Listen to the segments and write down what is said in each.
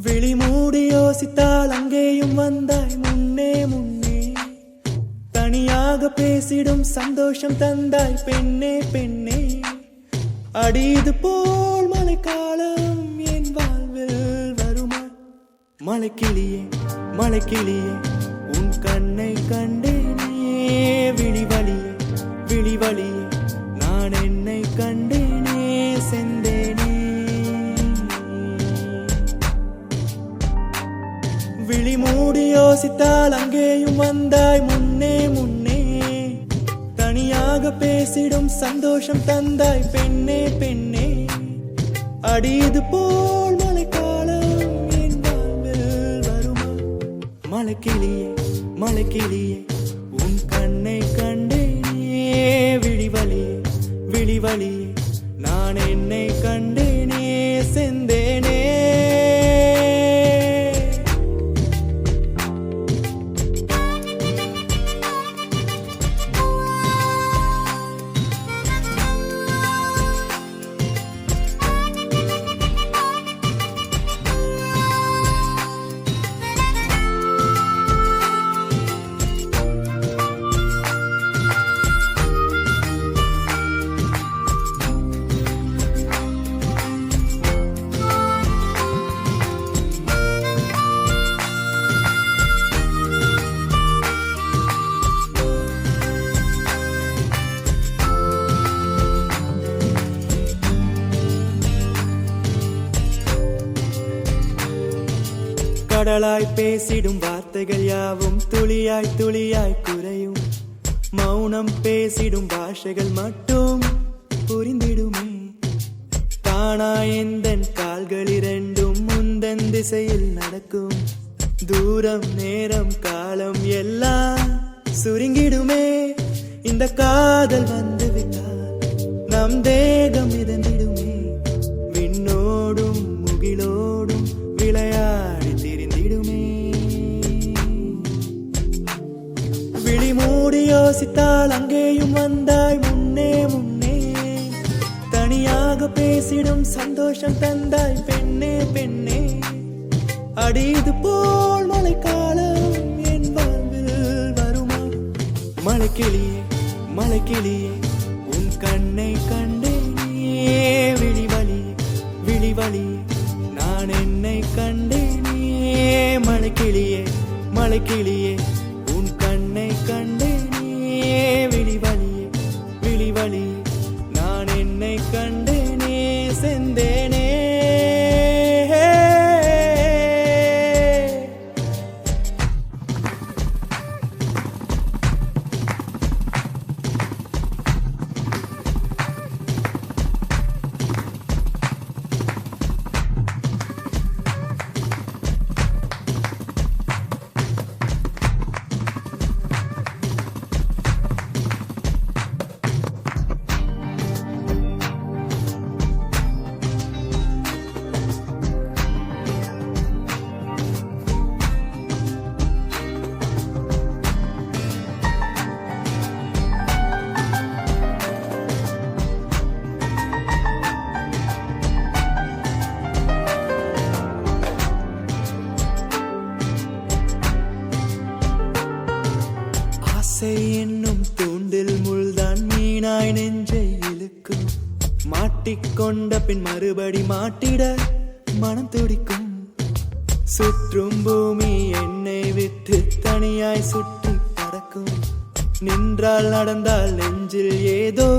விழி மூடி யோசித்தால் அங்கேயும் வந்தாய் முன்னே முன்னே. தனியாக பேசிடும் சந்தோஷம் தந்தாய் பெண்ணே பெண்ணே. அடிது போல் மழைக்காலம் என் வாழ்வில் வருமா? மழைக்கிளியே மழைக்கிளியே உன் கண்ணை கண்டேனே. விழி வழியே விழி வழியே நான் என்னை கண்டேனே செந்தேனே. விழி மூடி யோசித்தால் அங்கேயும் வந்தாய் முன்னே முன்னே. தனியாக பேசிடும் சந்தோஷம் தந்தாய் பெண்ணே பெண்ணே. அடிது போல் மழைக்காலம் என் வாழ்வில் வருமா? மழைக்கிளியே மழைக்கிளியே உன் கண்ணை கண்டேனே. விழி வழியே விழி வழியே நான் என்னை கண்டேனே செந்தேனே. கடலாய் பேசிடும் வார்த்தைகள் யாவும் துளியாய் துளியாய் குறையும். மௌனம் பேசிடும் பாஷைகள் மட்டும் புரிந்திடுமே. தானாய் எந்தன் கால்கள் இரண்டும் முந்தன் திசையில் நடக்கும். தூரம் நேரம் காலம் எல்லாம் சுருங்கிடுமே. இந்த காதல் வந்து விட்டால் நம் தேகம் மிதந்திடுமே. விண்ணோடும் முகிலோடும் விளையாடி திரிந்திடுமே. விழி மூடி யோசித்தால் அங்கேயும் வந்தாய் முன்னே முன்னே. தனியாக பேசிடும் சந்தோஷம் தந்தாய் பெண்ணே பெண்ணே. அடிது போல் மழைக்காலம் என் வாழ்வில் வருமா? மழைக்கிளியே மழைக்கிளியே உன் கண்ணை கண்டேனே. விழி வழியே விழி வழியே நான் என்னை கண்டேனே. மழைக்கிளியே மழைக்கிளியே உன் கண்ணை கண்டேனே. விழி வழியே விழி வழியே நான் என்னை கண்டேனே செந்தேனே. ஆசை என்னும் தூண்டில் முள்தான் மீனாய் நெஞ்சை இழுக்கும். மாட்டிக்கொண்ட பின் மறுபடி மாட்டிட மனம் துடிக்கும். சுற்றும் பூமி என்னை விட்டு தனியாய் சுற்றி பறக்கும். நின்றால் நடந்தால் நெஞ்சில் ஏதோ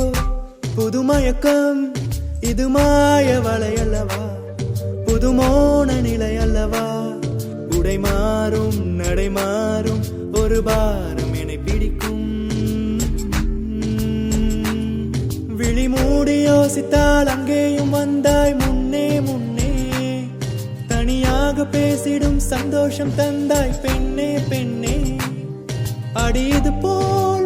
புதுமயக்கம். இது மாய வலையல்லவா? புதுமோன நிலை அல்லவா? உடை மாறும் நடை மாறும் ஒரு பாரம் என்னை பிடிக்கும். விழி மூடி யோசித்தால் அங்கேயும் வந்தாய் முன்னே முன்னே. தனியாக பேசிடும் சந்தோஷம் தந்தாய் பெண்ணே பெண்ணே. அடிது போல்